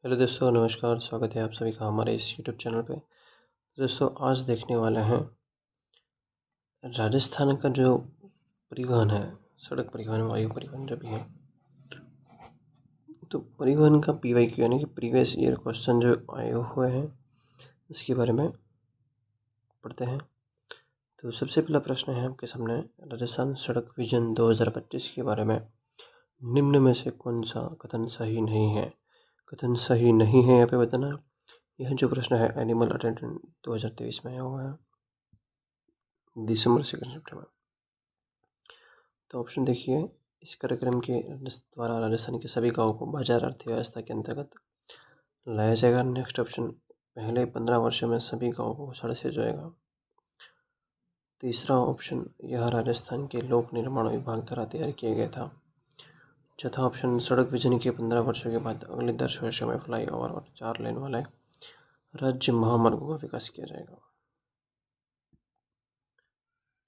Hello दोस्तों, नमस्कार। स्वागत है आप सभी का हमारे इस यूट्यूब चैनल पे। दोस्तों, आज देखने वाले हैं राजस्थान का जो परिवहन है, सड़क परिवहन, वायु परिवहन जो भी है, तो परिवहन का PYQ यानी कि प्रीवियस ईयर क्वेश्चन जो आए हुए हैं उसके बारे में पढ़ते हैं। तो सबसे पहला प्रश्न है आपके सामने, राजस्थान सड़क विजन 2025 के बारे में निम्न में से कौन सा कथन सही नहीं है। कथन सही नहीं है यहाँ पे बताना। यह जो प्रश्न है एनिमल अटेंडेंट 2023 में आया हुआ है, दिसंबर 2 सेप्टेम्बर। तो ऑप्शन देखिए, इस कार्यक्रम के द्वारा राजस्थान के सभी गांवों को बाजार अर्थव्यवस्था के अंतर्गत लाया जाएगा। नेक्स्ट ऑप्शन, पहले 15 वर्षों में सभी गांवों को सड़क से जोड़ेगा। तीसरा ऑप्शन, यह राजस्थान के लोक निर्माण विभाग द्वारा तैयार किया गया था। चौथा ऑप्शन, सड़क विजन के 15 वर्षों के बाद अगले 10 वर्षों में फ्लाईओवर और 4 लेन वाले राज्य महामार्गों का विकास किया जाएगा।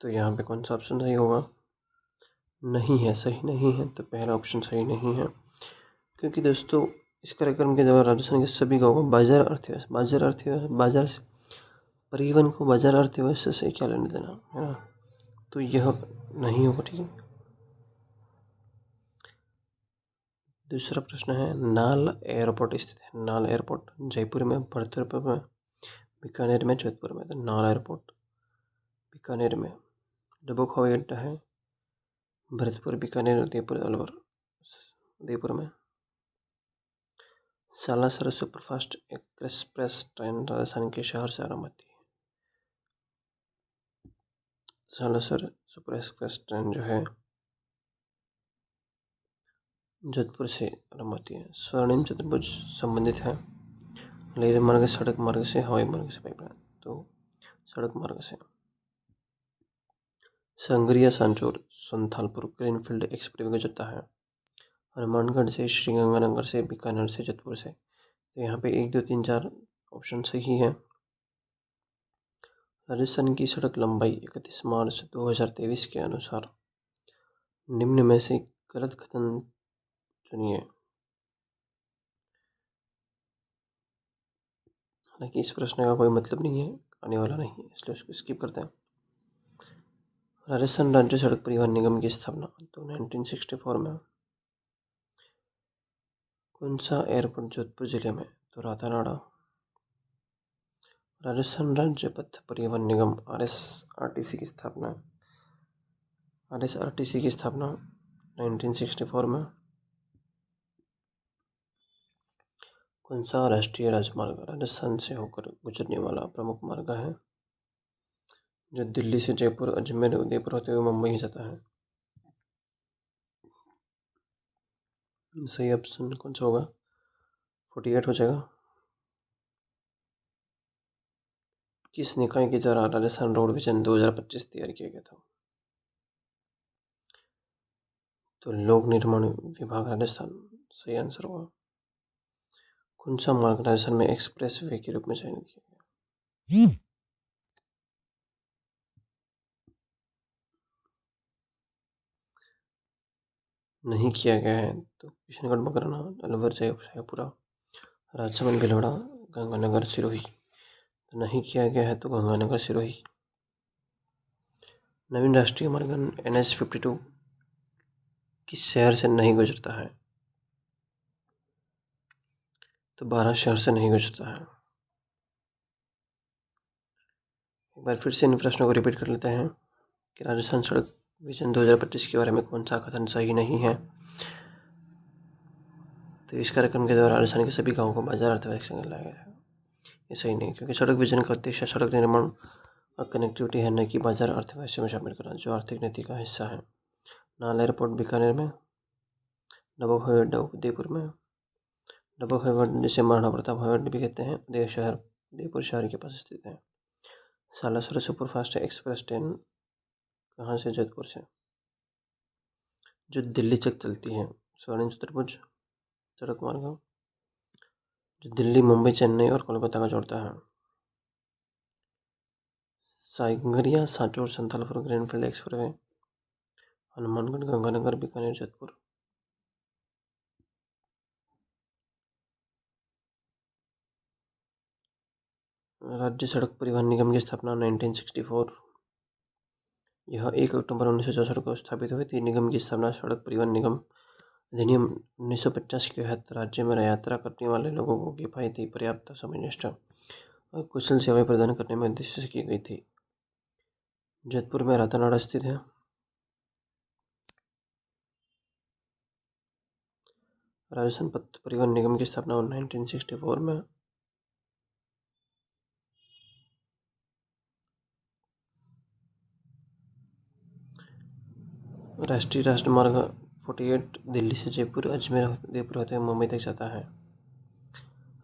तो यहाँ पे कौन सा ऑप्शन सही होगा? नहीं है, सही नहीं है। तो पहला ऑप्शन सही नहीं है, क्योंकि दोस्तों इस कार्यक्रम के दौरान राजस्थान के सभी गाँवों को बाजार से परिवहन को बाजार अर्थव्यवस्था से क्या लेने देना है ना, तो यह नहीं होगा। ठीक है। दूसरा प्रश्न है, नाल एयरपोर्ट स्थित है। नाल एयरपोर्ट जयपुर में, भरतपुर में, बीकानेर में, जोधपुर में। तो नाल एयरपोर्ट बीकानेर में। डबोक हवाई अड्डा है भरतपुर, बीकानेर, उदयपुर, अलवर, उदयपुर में। Salasar superfast express train Rajasthan के शहर से आरंभ होती है। सालासर सुपर एक्सप्रेस ट्रेन जो है जोधपुर से आरंभ होती है। स्वर्णिम चतुर्भुज संबंधित है रेल मार्ग, सड़क मार्ग से, हवाई मार्ग से, पाइपलाइन। तो सड़क मार्ग से। संग्रिया सांचौर संथालपुर ग्रीनफील्ड एक्सप्रेस गुजरता है हनुमानगढ़ से, श्रीगंगानगर से, बीकानेर से, जोधपुर से। तो यहाँ पे 1, 2, 3, 4 ऑप्शन सही है। राजस्थान की सड़क लंबाई 31 मार्च 2023 के अनुसार निम्न में से गलत कथन चुनिए। हालांकि इस प्रश्न का कोई मतलब नहीं है, आने वाला नहीं है, इसलिए उसको स्किप करते हैं। राजस्थान राज्य सड़क परिवहन निगम की स्थापना तो 1964 में। कौन सा एयरपोर्ट जोधपुर जिले में? तो रातानाडा। राजस्थान राज्य पथ परिवहन निगम RSRTC की स्थापना 1964 में। कौन सा राष्ट्रीय राजमार्ग राजस्थान से होकर गुजरने वाला प्रमुख मार्ग है जो दिल्ली से जयपुर, अजमेर, उदयपुर होते हुए मुंबई जाता है? सही ऑप्शन कौन सा होगा? 48 हो जाएगा। किस निकाय के द्वारा राजस्थान रोड विजन 2025 तैयार किया गया था? तो लोक निर्माण विभाग राजस्थान सही आंसर होगा। कौन सा मार्ग राजस्थान में एक्सप्रेस वे के रूप में चयनित किया गया? नहीं किया गया है तो किशनगढ़, मकराना, अलवर, जयपुरा, राजसमंद, भीलवाड़ा, गंगानगर, सिरोही। तो नहीं किया गया है तो गंगानगर, सिरोही। नवीन राष्ट्रीय मार्ग NH52 किस शहर से नहीं गुजरता है? तो 12 शहर से नहीं गुजरता है। एक बार फिर से इन प्रश्नों को रिपीट कर लेते हैं कि राजस्थान सड़क विजन 2025 के बारे में कौन सा कथन सही नहीं है। तो इस कार्यक्रम के द्वारा राजस्थान के सभी गाँवों को बाजार अर्थव्यवस्था में लाया गया है। ये सही नहीं, क्योंकि सड़क विजन का उद्देश्य सड़क निर्माण और कनेक्टिविटी है, न कि बाजार अर्थव्यवस्था में शामिल करना, जो आर्थिक नीति का हिस्सा है। नाल एयरपोर्ट बीकानेर में। डबोक हवाई अड्डा उदयपुर में। डबोक हवाई अड्डा जिसे महाराणा प्रताप हवाई अड्डा भी कहते हैं, उदयपुर शहर के पास स्थित है। सालासर सुपरफास्ट एक्सप्रेस ट्रेन कहाँ से? जोधपुर से, जो दिल्ली तक चलती है। स्वर्णिम चतुर्भुज सड़क मार्ग जो दिल्ली, मुंबई, चेन्नई और कोलकाता का जोड़ता है। Sangaria Sanchore Santhalpur greenfield expressway, Hanumangarh, Ganganagar, Bikaner, Jodhpur. राज्य सड़क परिवहन निगम की स्थापना 1964। यह 1 अक्टूबर 1964 को स्थापित हुई थी। निगम की स्थापना सड़क परिवहन निगम अधिनियम 1950 के तहत राज्य में यात्रा करने वाले लोगों को किफायती, पर्याप्त, समयनिष्ठ और कुशल सेवाएं प्रदान करने में उद्देश्य से की गई थी। जयपुर में रातानाडा स्थित है। राजस्थान पथ परिवहन निगम की स्थापना 1964 में। राष्ट्रीय राजमार्ग 48 दिल्ली से जयपुर, अजमेर, उदयपुर होते हुए मुंबई तक जाता है।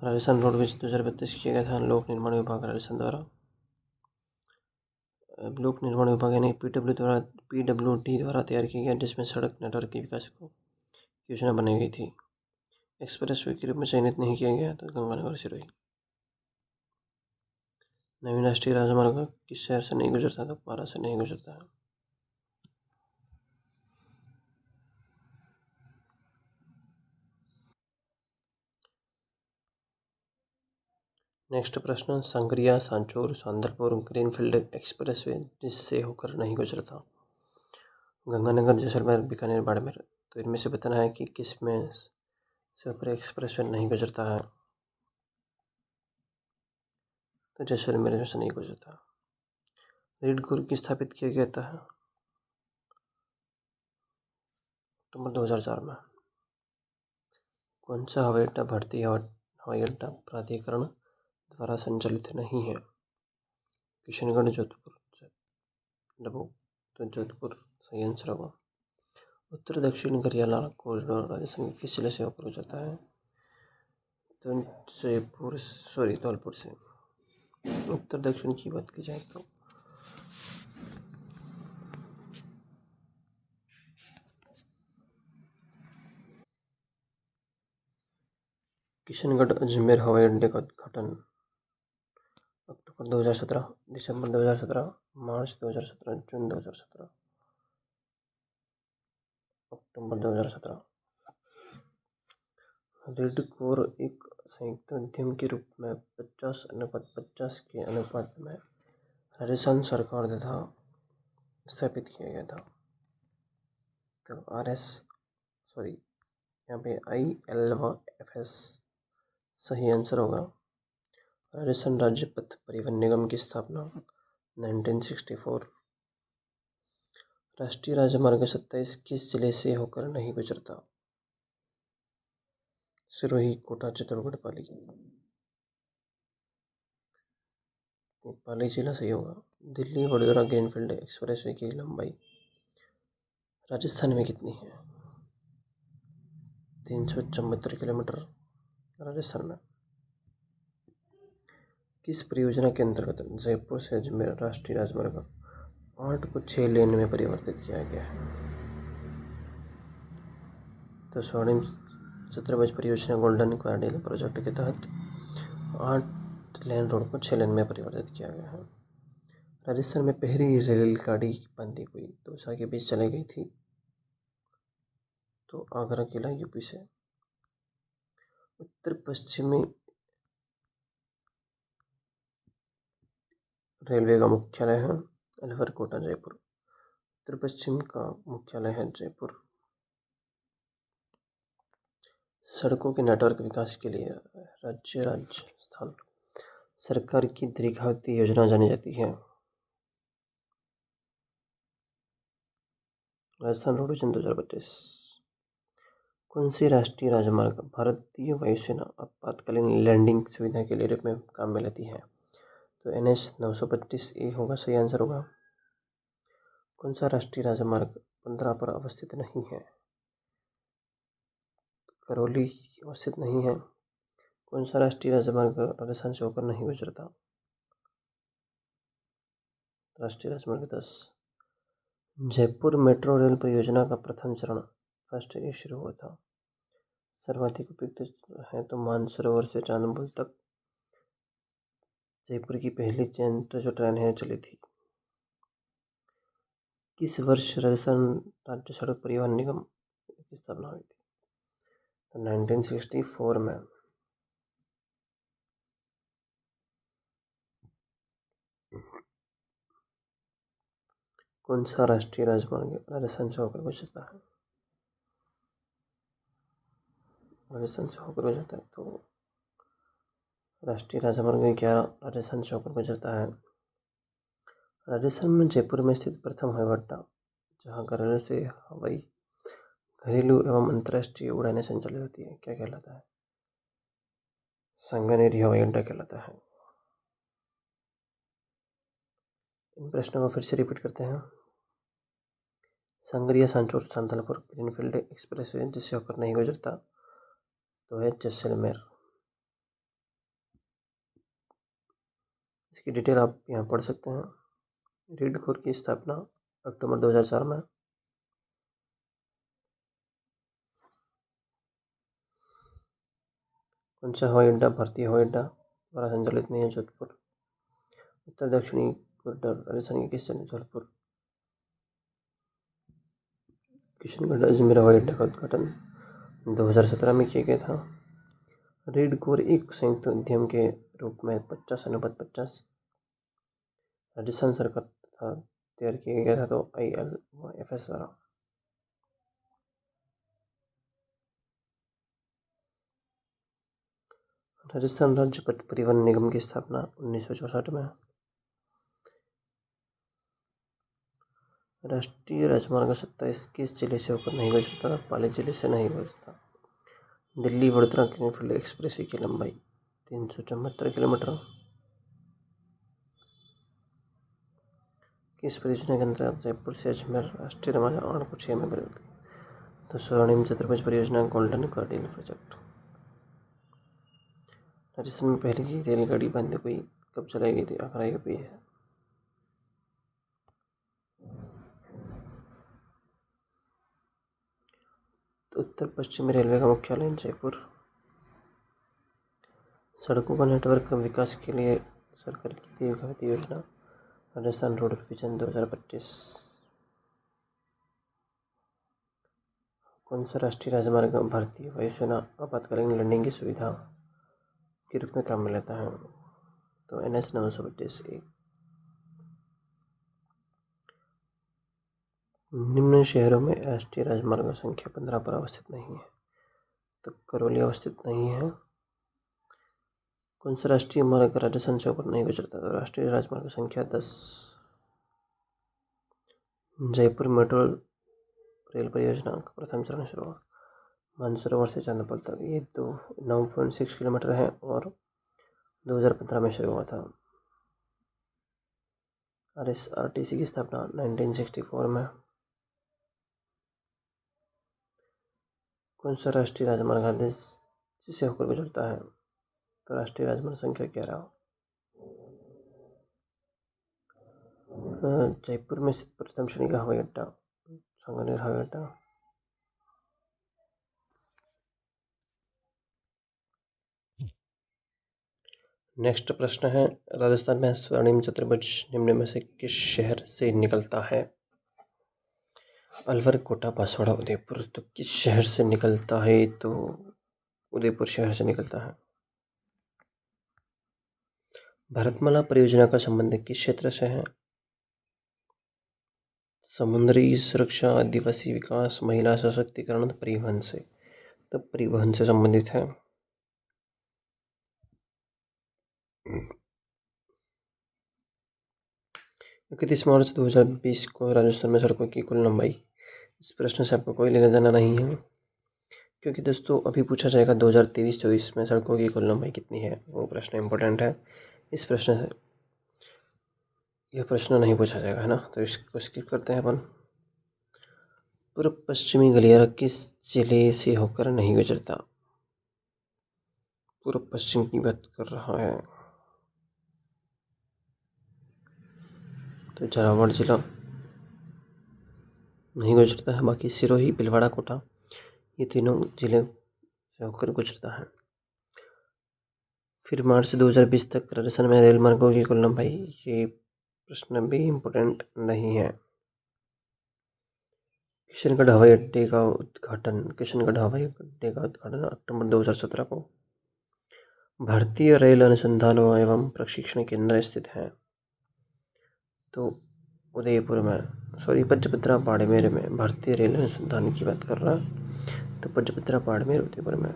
राजस्थान रोडवेज 2032 किया गया था लोक निर्माण विभाग राजस्थान द्वारा। लोक निर्माण विभाग यानी PWD द्वारा तैयार किया गया, जिसमें सड़क नेटवर्क के विकास को योजना बनाई गई थी। एक्सप्रेस वे के रूप में चयनित नहीं किया गया तो गंगानगर सिरोही। नवीन राष्ट्रीय राजमार्ग किस शहर से नहीं गुजरता तो पारा से नहीं गुजरता है। नेक्स्ट प्रश्न, संग्रिया, सांचौर, सांदलपुर ग्रीनफील्ड एक्सप्रेसवे जिससे होकर नहीं गुजरता। गंगानगर, जैसलमेर, बीकानेर, बाड़मेर। तो इनमें से बताना है कि किस में से होकर एक्सप्रेसवे नहीं गुजरता है। तो जैसलमेर में से नहीं गुजरता। रीड गुर की स्थापित किया गया था अक्टूबर 2004 में। कौन सा हवाई अड्डा भारतीय हवाई अड्डा प्राधिकरण द्वारा संचालित नहीं है। किशनगढ़, जोधपुर, डबो। तो जोधपुर सही आंसर होगा। उत्तर दक्षिण गरियाला कॉरिडोर राजस्थान के किस जिले से होकर गुजरता है। तो धौलपुर से। उत्तर दक्षिण की बात की जाए तो किशनगढ़ अजमेर हवाई अड्डे का उद्घाटन अक्टूबर 2017, दिसंबर 2017, मार्च 2017, जून 2017। अक्टूबर 2017। रेड कोर एक संयुक्त उद्यम के रूप में 50:50 के अनुपात में राजस्थान सरकार द्वारा स्थापित किया गया था। तो यहाँ पे ILFS सही आंसर होगा। राजस्थान राज्य पथ परिवहन निगम की स्थापना 1964। राष्ट्रीय राजमार्ग 27 किस जिले से होकर नहीं गुजरता। सिरोही, कोटा, चित्तौड़गढ़, पाली। पाली जिला सही होगा। दिल्ली वडोदरा ग्रीनफील्ड एक्सप्रेसवे की लंबाई राजस्थान में कितनी है। 374 किलोमीटर राजस्थान में। किस परियोजना के अंतर्गत जयपुर से अजमेर राष्ट्रीय राजमार्ग 8 को 6 लेन में परिवर्तित किया गया है। तो स्वर्णिम चतुर्भुज परियोजना गोल्डन क्वाड्रिलेटरल प्रोजेक्ट के तहत 8 लेन रोड को 6 लेन में परिवर्तित किया गया है। राजस्थान में पहली रेलगाड़ी बंदी हुई तो उषा के बीच चलाई गई थी। तो आगरा किला यूपी से। उत्तर पश्चिमी रेलवे का मुख्यालय है अलवर, कोटा, जयपुर। उत्तर पश्चिम का मुख्यालय है जयपुर। सड़कों के नेटवर्क विकास के लिए राजस्थान सरकार की दीर्घावधि योजना जानी जाती है। Rajasthan road vision 2025। कौन सी राष्ट्रीय राजमार्ग भारतीय वायुसेना आपातकालीन लैंडिंग सुविधा के लिए रूप में काम में लेती है। तो NH 925A होगा सही आंसर होगा। कौन सा राष्ट्रीय राजमार्ग 15 पर अवस्थित नहीं है। करौली अवस्थित नहीं है। कौन सा राष्ट्रीय राजमार्ग राजस्थान से होकर नहीं गुजरता। राष्ट्रीय राजमार्ग 10। जयपुर मेट्रो रेल परियोजना का प्रथम चरण फर्स्ट फेज शुरू हुआ था। सर्वाधिक उपयुक्त है तो मानसरोवर से चांदपुर तक जयपुर की पहली जो ट्रेन है चली थी। किस वर्ष राजस्थान राज्य सड़क परिवहन निगम की स्थापना हुई थी। तो 1964 में। कौन सा राष्ट्रीय राजमार्ग राजस्थान से होकर गुजरता है? राजस्थान से होकर गुजरता है तो राष्ट्रीय राजमार्ग 11 राजस्थान से होकर गुजरता है। राजस्थान में जयपुर में स्थित प्रथम हवाई अड्डा जहाँ घरेलू एवं अंतर्राष्ट्रीय उड़ानें संचालित होती है, क्या कहलाता है? सांगानेरी हवाई अड्डा कहलाता है। इन प्रश्नों को फिर से रिपीट करते हैं। Sangria Sanchore Santalpur greenfield expressway जिससे होकर नहीं गुजरता तो है जैसलमेर। इसकी डिटेल आप यहाँ पढ़ सकते हैं। रीड कोर की स्थापना अक्टूबर 2004 में। कौन सा हवाई अड्डा भारतीय हवाई अड्डा द्वारा संचालित नहीं है? जोधपुर। उत्तर दक्षिणी कॉरिडोर राजस्थान के किस जिले? जौनपुर। किशनगढ़ अजमेर हवाई अड्डा का उद्घाटन 2017 में किया गया था। रीड कोर एक संयुक्त उद्यम के रूप में 50/50 राजस्थान सरकार तथा तैयार किया गया था तो ILFS द्वारा। राजस्थान राज्य पथ परिवहन निगम की स्थापना 1964 में। राष्ट्रीय राजमार्ग 27 किस जिले से होकर नहीं गुजरता? पाली जिले से नहीं गुजरता। दिल्ली वडोदरा ग्रीनफील्ड एक्सप्रेस की लंबाई 374 किलोमीटर। किस परियोजना के अंतर्गत जयपुर से अजमेर राष्ट्रीय राजमार्ग को 6 में बदलती है? तो स्वर्णिम चतुर्भुज परियोजना गोल्डन कॉरिडोर प्रोजेक्ट। राजस्थान में पहली रेलगाड़ी बंद हुई कब चलाई गई थी? आगरा के है। तो उत्तर पश्चिमी रेलवे का मुख्यालय जयपुर। सड़कों का नेटवर्क विकास के लिए सरकार की दीर्घावधि योजना राजस्थान रोड विजन 2025। कौन सा राष्ट्रीय राजमार्ग भारतीय वायुसेना आपातकालीन लैंडिंग की सुविधा के रूप में काम में लेता है? तो NH 932A। निम्न शहरों में राष्ट्रीय राजमार्ग संख्या 15 पर अवस्थित नहीं है तो करौली अवस्थित नहीं है। कौन सा राष्ट्रीय मार्ग राजस्थान से होकर नहीं गुजरता? तो राष्ट्रीय राजमार्ग संख्या 10। जयपुर मेट्रो रेल परियोजना का प्रथम चरण शुरू हुआ मानसरोवर से चांदपोल तक। ये 9.6 किलोमीटर है और 2015 में शुरू हुआ था। RSRTC की स्थापना 1964 में। कौन सा राष्ट्रीय राजमार्ग जिसे होकर गुजरता है? तो राष्ट्रीय राजमार्ग संख्या 11। जयपुर में स्थित प्रथम श्रेणी का हवाई अड्डा सांगानेर हवाई अड्डा। नेक्स्ट प्रश्न है, राजस्थान में स्वर्णिम चतुर्भुज निम्न में से किस शहर से निकलता है? अलवर, कोटा, बांसवाड़ा, उदयपुर। तो किस शहर से निकलता है? तो उदयपुर शहर से निकलता है। भारतमाला परियोजना का संबंध किस क्षेत्र से है? समुद्री सुरक्षा, आदिवासी विकास, महिला सशक्तिकरण, परिवहन से। तो परिवहन से संबंधित है। 31 मार्च 2020 को राजस्थान में सड़कों की कुल लंबाई। इस प्रश्न से आपको कोई लेना देना नहीं है क्योंकि दोस्तों अभी पूछा जाएगा 2023-24 में सड़कों की कुल लंबाई कितनी है, वो प्रश्न इम्पोर्टेंट है। इस प्रश्न से यह प्रश्न नहीं पूछा जाएगा, है ना। तो इसको स्किप करते हैं अपन। पूर्व पश्चिमी गलियारा किस जिले से होकर नहीं गुजरता? पूर्व पश्चिम की बात कर रहा है तो झालावाड़ जिला नहीं गुजरता है। बाकी सिरोही, भीलवाड़ा, कोटा ये तीनों जिले से होकर गुजरता है। फिर मार्च 2020 तक राजस्थान में रेल मार्गों की कुल लंबाई, ये प्रश्न भी इम्पोर्टेंट नहीं है। किशनगढ़ हवाई अड्डे का उद्घाटन अक्टूबर 2017 को। भारतीय रेल अनुसंधान एवं प्रशिक्षण केंद्र स्थित है तो उदयपुर में। पचपत्रा बाड़मेर में भारतीय रेल अनुसंधान की बात कर रहा है। तो पचपत्रा बाड़मेर उदयपुर में।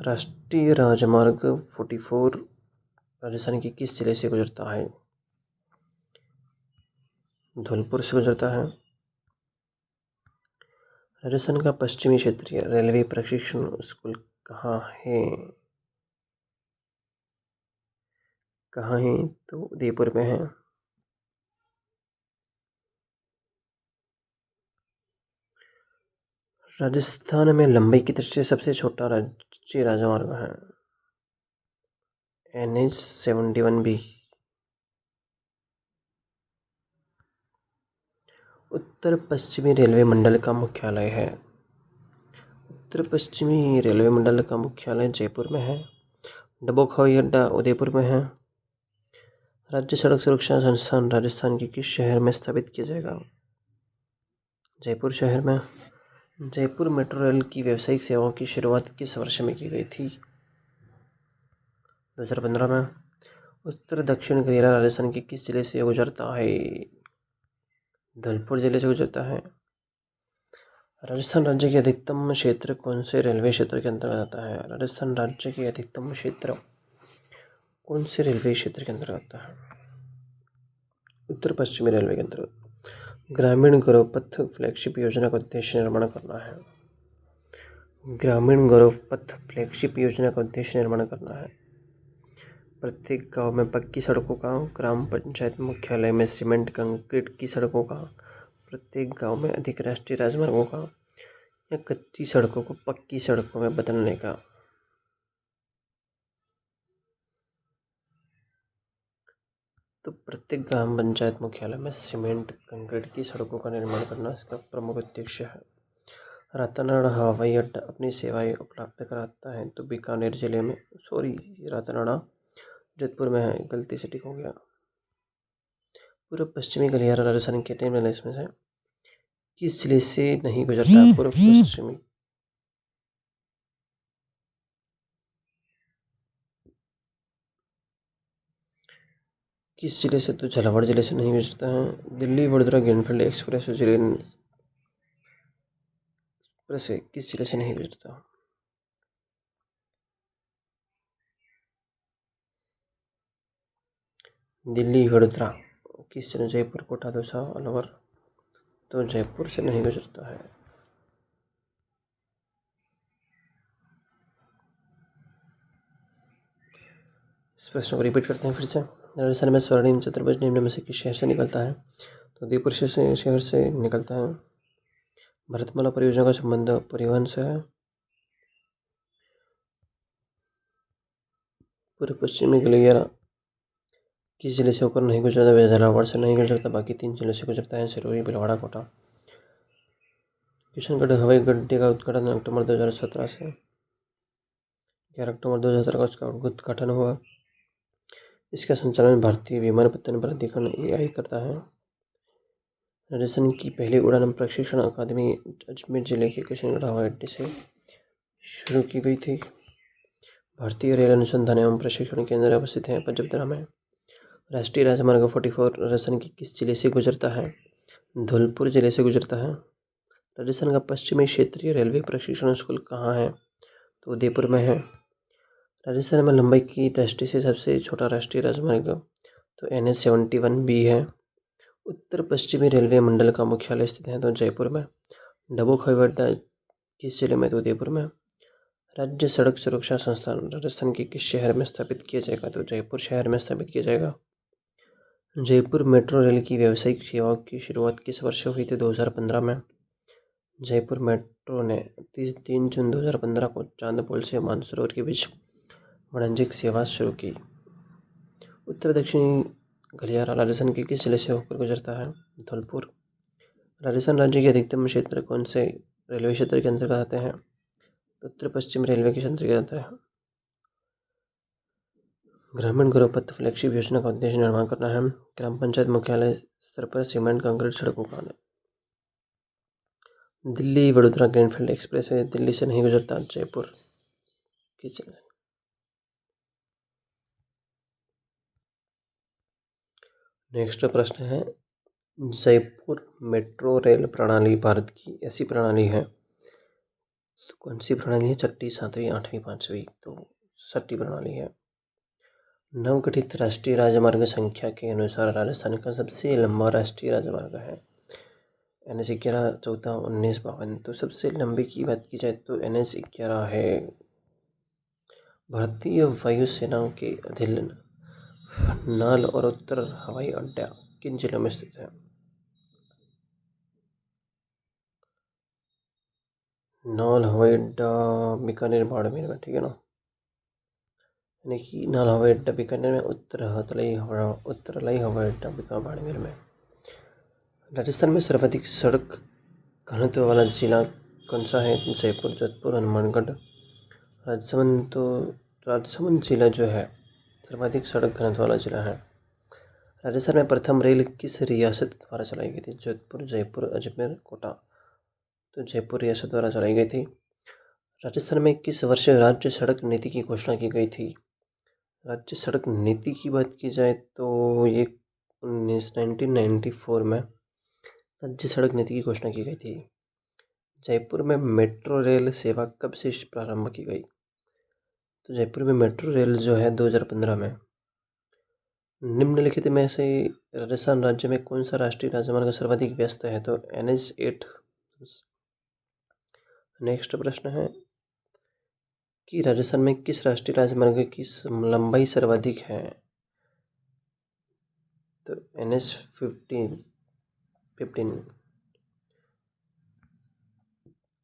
राष्ट्रीय राजमार्ग 44 राजस्थान के किस जिले से गुजरता है? धौलपुर से गुजरता है। राजस्थान का पश्चिमी क्षेत्रीय रेलवे प्रशिक्षण स्कूल कहाँ है? तो उदयपुर में है। राजस्थान में लंबाई की दृष्टि से सबसे छोटा राष्ट्रीय राजमार्ग है NH-71B। उत्तर पश्चिमी रेलवे मंडल का मुख्यालय है। उत्तर पश्चिमी रेलवे मंडल का मुख्यालय जयपुर में है। डबोक हवाई अड्डा उदयपुर में है। राज्य सड़क सुरक्षा संस्थान राजस्थान के किस शहर में स्थापित किया जाएगा? जयपुर शहर में। जयपुर मेट्रो रेल की व्यावसायिक सेवाओं की शुरुआत किस वर्ष में की गई थी? 2015 में। उत्तर दक्षिण गलियारा राजस्थान के किस जिले से गुजरता है? धौलपुर जिले से गुजरता है। राजस्थान राज्य के अधिकतम क्षेत्र कौन से रेलवे क्षेत्र के अंतर्गत आता है? राजस्थान राज्य के अधिकतम क्षेत्र कौन से रेलवे क्षेत्र के अंतर्गत आता है? उत्तर पश्चिमी रेलवे के अंतर्गत। ग्रामीण गौरव पथ फ्लैगशिप योजना का उद्देश्य निर्माण करना है। ग्रामीण गौरव पथ फ्लैगशिप योजना का उद्देश्य निर्माण करना है। प्रत्येक गांव में पक्की सड़कों का, ग्राम पंचायत मुख्यालय में सीमेंट कंक्रीट की सड़कों का, प्रत्येक गांव में अधिक राष्ट्रीय राजमार्गों का या कच्ची सड़कों को पक्की सड़कों में बदलने का। तो प्रत्येक ग्राम पंचायत मुख्यालय में सीमेंट कंक्रीट की सड़कों का निर्माण करना इसका प्रमुख उद्देश्य है। रातानाडा हवाई अड्डा अपनी सेवाएं उपलब्ध कराता है। तो बीकानेर जिले में, रातानाडा जोधपुर में है, गलती से टिक हो गया। पूर्व पश्चिमी गलियारा राजस्थान के टाइम में से किस जिले से नहीं गुजरता? पूर्व पश्चिमी किस जिले से? तो झालावाड़ जिले से नहीं गुजरता है। दिल्ली वडोदरा ग्रीनफील्ड एक्सप्रेस किस जिले से नहीं गुजरता? दिल्ली वडोदरा किस जिले? जयपुर, कोटा, दौसा, अलवर। तो जयपुर से नहीं गुजरता है। इस प्रश्न को रिपीट करते हैं फिर से। राजस्थान में स्वर्णिम चतुर्भुज निम्न में से किस शहर से निकलता है? तो उदयपुर शहर से निकलता है। भारतमाला परियोजना का संबंध परिवहन से है। पूर्व पश्चिमी गलियारा किस जिले से होकर नहीं गुजरता? झालावाड़ से नहीं गुजरता, बाकी 3 जिलों से गुजरता है, सिरोही, भीलवाड़ा, कोटा। किशनगढ़ हवाई अड्डे का उद्घाटन अक्टूबर 2017 से 11 अक्टूबर 2017 को उसका उद्घाटन हुआ। इसका संचालन भारतीय विमानपत्तन प्राधिकरण AI करता है। राजस्थान की पहली उड़ान प्रशिक्षण अकादमी अजमेर जिले के किशनगढ़ हवाई अड्डे से शुरू की गई थी। भारतीय रेल अनुसंधान एवं प्रशिक्षण केंद्र अवस्थित है पचपदरा में। राष्ट्रीय राजमार्ग 44 राजस्थान के किस जिले से गुजरता है? धौलपुर जिले से गुजरता है। राजस्थान का पश्चिमी क्षेत्रीय रेलवे प्रशिक्षण स्कूल कहाँ है? तो उदयपुर में है। राजस्थान में लंबाई की दृष्टि से सबसे छोटा राष्ट्रीय राजमार्ग तो NH-71B है। उत्तर पश्चिमी रेलवे मंडल का मुख्यालय स्थित है तो जयपुर में। डबोक हवाई अड्डा किस जिले में? तो उदयपुर में। राज्य सड़क सुरक्षा संस्थान राजस्थान के किस शहर में स्थापित किया जाएगा? तो जयपुर शहर में स्थापित किया जाएगा। जयपुर मेट्रो रेल की व्यावसायिक सेवाओं की शुरुआत किस वर्ष हुई थी? 2015 में। जयपुर मेट्रो ने 3 जून 2015 को चांदपोल से मानसरोवर के बीच वाणिज्यिक सेवा शुरू की। उत्तर दक्षिणी गलियारा राजस्थान के किस जिले से होकर गुजरता है? धौलपुर। राजस्थान राज्य के अधिकतम क्षेत्र कौन से रेलवे क्षेत्र के अंतर्गत आते हैं? उत्तर पश्चिम रेलवे के अंतर्गत आता है। ग्रामीण गौरव पथ फ्लैगशिप योजना का उद्देश्य निर्माण करना है। ग्राम पंचायत मुख्यालय स्तर पर सीमेंट कंक्रीट सड़कों का। दिल्ली वडोदरा ग्रीनफील्ड एक्सप्रेस है, दिल्ली से नहीं गुजरता, जयपुर की चल। नेक्स्ट प्रश्न है, जयपुर मेट्रो रेल प्रणाली भारत की ऐसी प्रणाली है, तो कौन सी प्रणाली है? छठी, सातवीं, आठवीं, पाँचवीं? तो छठी प्रणाली है। नवगठित राष्ट्रीय राजमार्ग संख्या के अनुसार राजस्थान का सबसे लंबा राष्ट्रीय राजमार्ग है NH 11, 14, 19, 52। तो सबसे लंबी की बात की जाए तो NH 11 है। भारतीय वायुसेना के अधीन नाल और उत्तर हवाई अड्डा किन जिलों में स्थित है? नाल हवाई अड्डा बीकानेर, बाड़मेर में, ठीक है ना। यानी कि नाल हवाई अड्डा बीकानेर में, उत्तरलाई हवाई अड्डा बीकानेर, बाड़मेर में। राजस्थान में सर्वाधिक सड़क घनत्व वाला जिला कौन सा है? जयपुर, जोधपुर, हनुमानगढ़, राजसमंद। तो राजसमंद जिला जो है सर्वाधिक सड़क घनत्व वाला जिला है। राजस्थान में प्रथम रेल किस रियासत द्वारा चलाई गई थी? जोधपुर, जयपुर, अजमेर, कोटा। तो जयपुर रियासत द्वारा चलाई गई थी। राजस्थान में किस वर्ष राज्य सड़क नीति की घोषणा की गई थी? राज्य सड़क नीति की बात की जाए तो ये 1994 में राज्य सड़क नीति की घोषणा की गई थी। जयपुर में मेट्रो रेल सेवा कब से प्रारंभ की गई? तो जयपुर में मेट्रो रेल जो है 2015 में। निम्नलिखित में से राजस्थान राज्य में कौन सा राष्ट्रीय राजमार्ग सर्वाधिक व्यस्त है? तो NH 8। नेक्स्ट प्रश्न है कि राजस्थान में किस राष्ट्रीय राजमार्ग की लंबाई सर्वाधिक है? तो NH 15।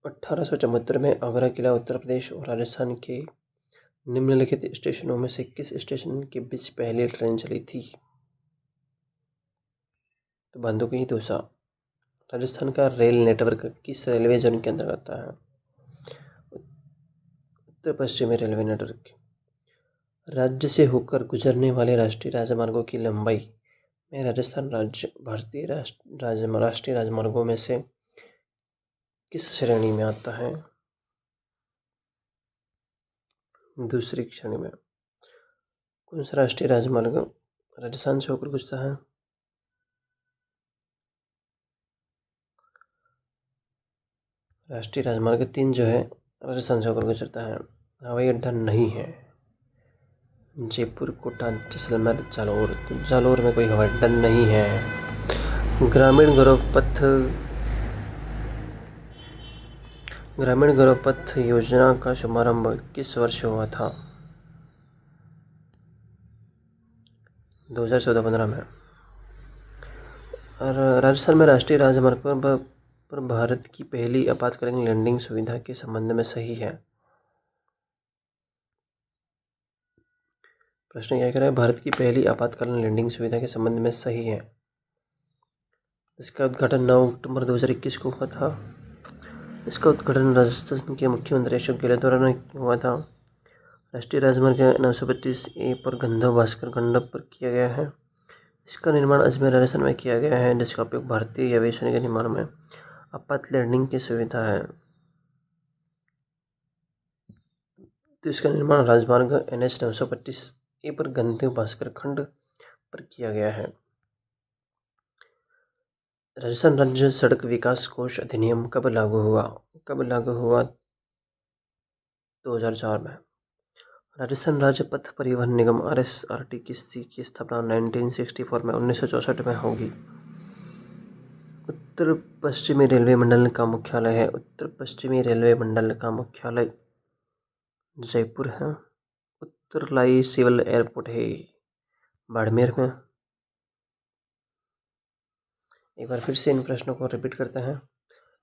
1874 में आगरा किला उत्तर प्रदेश और राजस्थान के निम्नलिखित स्टेशनों में से किस स्टेशन के बीच पहली ट्रेन चली थी? तो बंदूकी दौसा। राजस्थान का रेल नेटवर्क किस रेलवे जोन के अंतर्गत आता है? उत्तर पश्चिमी रेलवे नेटवर्क। राज्य से होकर गुजरने वाले राष्ट्रीय राजमार्गों की लंबाई में राजस्थान राज्य भारतीय राष्ट्रीय राजमार्गों में से किस श्रेणी में आता है? दूसरी श्रेणी में। कौन सा राष्ट्रीय राजमार्ग राजस्थान से होकर गुजरता है? राष्ट्रीय राजमार्ग 3 जो है राजस्थान से होकर गुजरता है। हवाई अड्डा नहीं है। जयपुर, कोटा, जैसलमेर, जालौर। तो जालौर में कोई हवाई अड्डा नहीं है। ग्रामीण गौरव पथ योजना का शुभारंभ किस वर्ष हुआ था? 2014-15 में। और राजस्थान में राष्ट्रीय राजमार्ग पर भारत की पहली आपातकालीन लैंडिंग सुविधा के संबंध में सही है? प्रश्न क्या कह रहा है? भारत की पहली आपातकालीन लैंडिंग सुविधा के संबंध में सही है। इसका उद्घाटन 9 अक्टूबर 2021 को हुआ था। इसका उद्घाटन राजस्थान के मुख्यमंत्री अशोक गहलोत द्वारा हुआ था। राष्ट्रीय राजमार्ग 925A पर गंधव भास्कर गंडक पर किया गया है। इसका निर्माण अजमेर राजस्थान में किया गया है, जिसका उपयोग भारतीय एविएशन के निर्माण में आपात लैंडिंग की सुविधा है। तो इसका निर्माण राजमार्ग NH 925A पर गंधव भास्कर खंड पर किया गया है। राजस्थान राज्य सड़क विकास कोष अधिनियम कब लागू हुआ? 2004 में। राजस्थान राज्य पथ परिवहन निगम RSRT की स्थापना 1964 में 1964 में होगी। उत्तर पश्चिमी रेलवे मंडल का मुख्यालय है। उत्तर पश्चिमी रेलवे मंडल का मुख्यालय जयपुर है। उत्तरलाई सिविल एयरपोर्ट है बाड़मेर में। एक बार फिर से इन प्रश्नों को रिपीट करते हैं।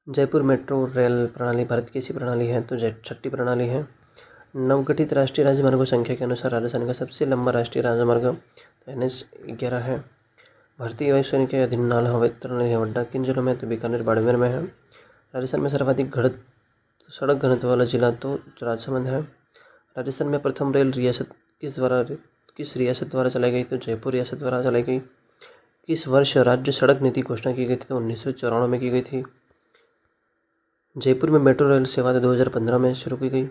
जयपुर मेट्रो रेल प्रणाली भारत की ऐसी प्रणाली है, तो छठी प्रणाली है। नवगठित राष्ट्रीय राजमार्गों संख्या के अनुसार राजस्थान का सबसे लंबा राष्ट्रीय राजमार्ग NH 11 है। भारतीय वायुसेना के अधीन नाल हवाई अड्डा किन जिलों में? तो बीकानेर, बाड़मेर में है। राजस्थान में सर्वाधिक सड़क घनत्व वाला जिला तो राजसमंद है। राजस्थान में प्रथम रेल रियासत किस रियासत द्वारा चलाई गई? तो जयपुर रियासत द्वारा चलाई गई। किस वर्ष राज्य सड़क नीति घोषणा की गई थी? तो 1994 में की गई थी। जयपुर में मेट्रो रेल सेवा 2015 में शुरू की गई।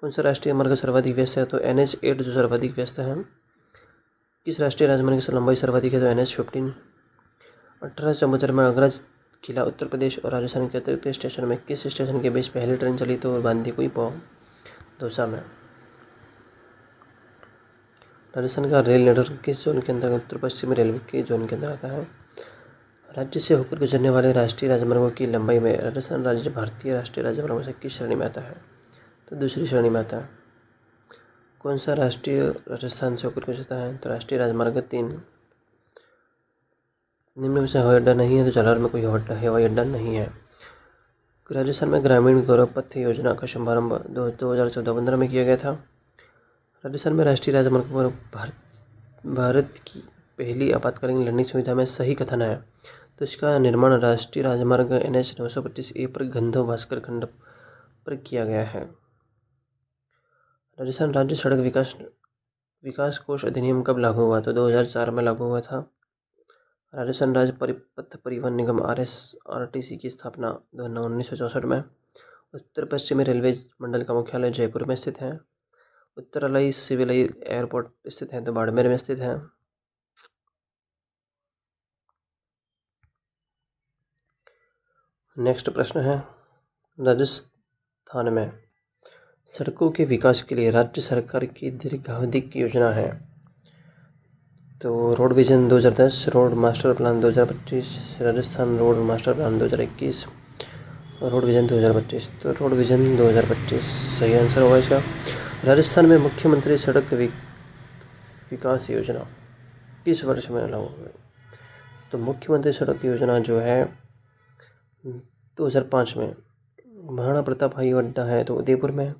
कौन सा राष्ट्रीय मार्ग सर्वाधिक व्यस्त है? तो NH 8 जो सर्वाधिक व्यस्त है। किस राष्ट्रीय राजमार्ग की लंबाई सर्वाधिक है? तो NH 15। 1874 में अग्रज किला उत्तर प्रदेश और राजस्थान के अतिरिक्त स्टेशन में किस स्टेशन के बीच पहली ट्रेन चली तो बांदीकुई दौसा में। राजस्थान का रेल नेटवर्क किस जोन के अंतर्गत उत्तर पश्चिमी रेलवे के जोन के अंदर आता है। राज्य से होकर गुजरने वाले राष्ट्रीय राजमार्गों की लंबाई में राजस्थान राज्य भारतीय राष्ट्रीय राजमार्गों से किस श्रेणी में आता है तो दूसरी श्रेणी में आता है। कौन सा राष्ट्रीय राजस्थान से होकर गुजरता है तो राष्ट्रीय राजमार्ग 3। निम्न में से हवाई अड्डा नहीं है तो जालौर में कोई हवाई अड्डा नहीं है। राजस्थान में ग्रामीण गौरव पथ योजना का शुभारंभ 2014-15 में किया गया था। राजस्थान में राष्ट्रीय राजमार्ग पर भारत की पहली आपातकालीन लैंडिंग सुविधा में सही कथन है तो इसका निर्माण राष्ट्रीय राजमार्ग NH 925A पर गंधो भास्कर खंड पर किया गया है। राजस्थान राज्य सड़क विकास कोष अधिनियम कब लागू हुआ तो 2004 में लागू हुआ था। राजस्थान राज्य पथ परिवहन निगम RSRTC की स्थापना 1964 में। उत्तर पश्चिमी रेलवे मंडल का मुख्यालय जयपुर में स्थित है। उत्तरालई सिविल एयरपोर्ट स्थित है तो बाड़मेर में स्थित है। नेक्स्ट प्रश्न है, राजस्थान में सड़कों के विकास के लिए राज्य सरकार की दीर्घावधि योजना है तो road vision 2010, road master plan 2025, Rajasthan road master plan 2021, road vision 2025। तो रोड विजन 2025 सही आंसर होगा इसका। राजस्थान में मुख्यमंत्री सड़क विकास योजना किस वर्ष में लागू हुई तो मुख्यमंत्री सड़क योजना जो है 2005 में। महाराणा प्रताप हवाई अड्डा है तो उदयपुर में।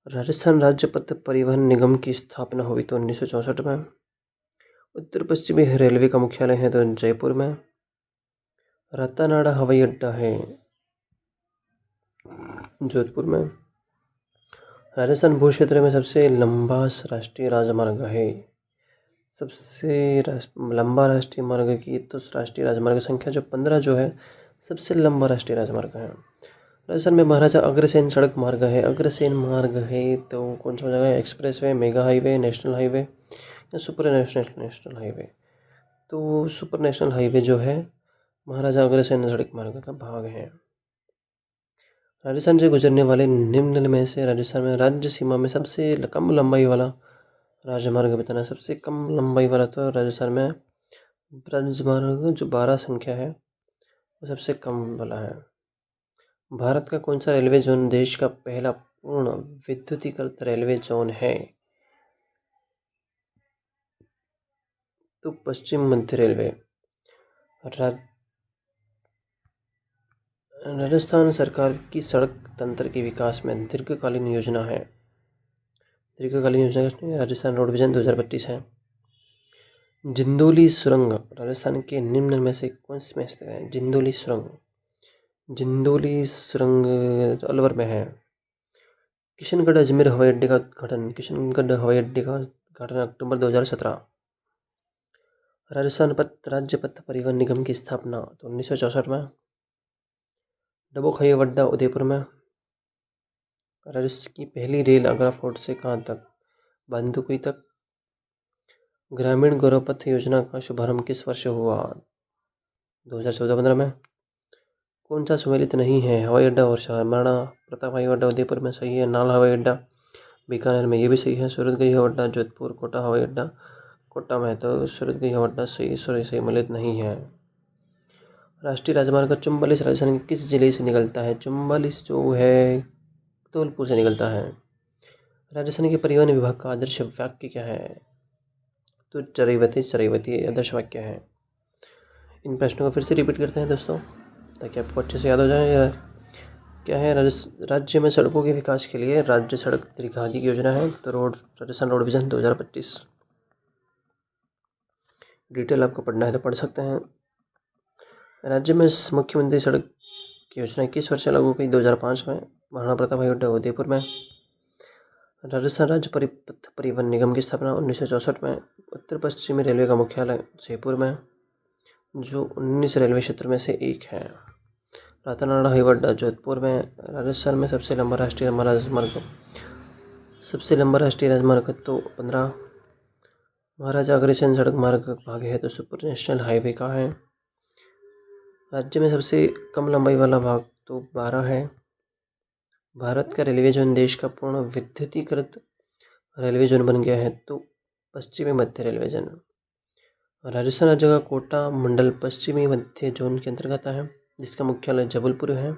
राजस्थान राज्य पथ परिवहन निगम की स्थापना हुई तो 1964 में। उत्तर पश्चिमी रेलवे का मुख्यालय है तो जयपुर में। रातानाडा हवाई अड्डा है जोधपुर में। राजस्थान भू क्षेत्र में सबसे लंबा राष्ट्रीय राजमार्ग है। सबसे लंबा राष्ट्रीय मार्ग की तो राष्ट्रीय राजमार्ग संख्या जो 15 जो है सबसे लंबा राष्ट्रीय राजमार्ग है। राजस्थान में महाराजा अग्रसेन सड़क मार्ग है। अग्रसेन मार्ग है तो कौन सा जगह है, express way, mega highway, national highway या सुपर नेशनल हाईवे। तो सुपर नेशनल हाईवे जो है महाराजा अग्रसेन सड़क मार्ग का भाग है। राजस्थान से गुजरने वाले निम्न में से राजस्थान में राज्य सीमा में सबसे कम लंबाई वाला राजमार्ग बताना। सबसे कम लंबाई वाला तो राजस्थान में राजमार्ग जो 12 संख्या है वो सबसे कम वाला है। भारत का कौन सा रेलवे जोन देश का पहला पूर्ण विद्युतीकृत रेलवे जोन है तो पश्चिम मध्य रेलवे। राजस्थान सरकार की सड़क तंत्र के विकास में दीर्घकालीन योजना है। दीर्घकालीन योजना राजस्थान रोड विजन 2025 है। जिंदोली सुरंग राजस्थान के निम्न में से कौन से में स्थित है। जिंदोली सुरंग अलवर में है। किशनगढ़ अजमेर हवाई अड्डे का उद्घाटन। किशनगढ़ हवाई अड्डे का उद्घाटन अक्टूबर 2017। राजस्थान राज्य पथ परिवहन निगम की स्थापना तो 1964 में। डबोक हवाई अड्डा उदयपुर में। राजस्थान की पहली रेल आगरा फोर्ट से कहाँ तक, बांदीकुई तक। ग्रामीण गौरव पथ योजना का शुभारंभ किस वर्ष हुआ 2014-15 में। कौन सा सम्मिलित नहीं है, हवाई अड्डा और शहर। महाराणा प्रताप हवाई अड्डा उदयपुर में सही है। नाल हवाई अड्डा बीकानेर में, ये भी सही है। सूरतगढ़ हवाई अड्डा जोधपुर। कोटा हवाई अड्डा कोटा में, तो सूरतगढ़ हवाई अड्डा सही सम्मिलित नहीं है। राष्ट्रीय राजमार्ग 44 राजस्थान के किस जिले से निकलता है। 44 जो है धौलपुर से निकलता है। राजस्थान के परिवहन विभाग का आदर्श वाक्य क्या है तो चरैवती आदर्श वाक्य है। इन प्रश्नों को फिर से रिपीट करते हैं दोस्तों ताकि आपको अच्छे से याद हो जाए। क्या है, राज्य में सड़कों के विकास के लिए राज्य सड़क दीर्घावधि की योजना है तो राजस्थान रोड विजन 2025। डिटेल आपको पढ़ना है तो पढ़ सकते हैं। राज्य में मुख्यमंत्री सड़क योजना किस वर्ष लागू की 2005 में। महाराणा प्रताप हवाई अड्डा उदयपुर में। राजस्थान राज्य पथ परिवहन निगम की स्थापना 1964 में। उत्तर पश्चिमी रेलवे का मुख्यालय जयपुर में जो 19 रेलवे क्षेत्र में से एक है। रातानाडा हवाई अड्डा जोधपुर में। राजस्थान में सबसे लंबा राष्ट्रीय राजमार्ग तो 15। महाराजा अग्रसेन सड़क मार्ग का भाग है तो सुपर नेशनल हाईवे का है। राज्य में सबसे कम लंबाई वाला भाग तो 12 है। भारत का रेलवे जोन देश का पूर्ण विद्युतीकृत रेलवे जोन बन गया है तो पश्चिमी मध्य रेलवे जोन। राजस्थान राज्य का कोटा मंडल पश्चिमी मध्य जोन के अंतर्गत है, जिसका मुख्यालय जबलपुर है।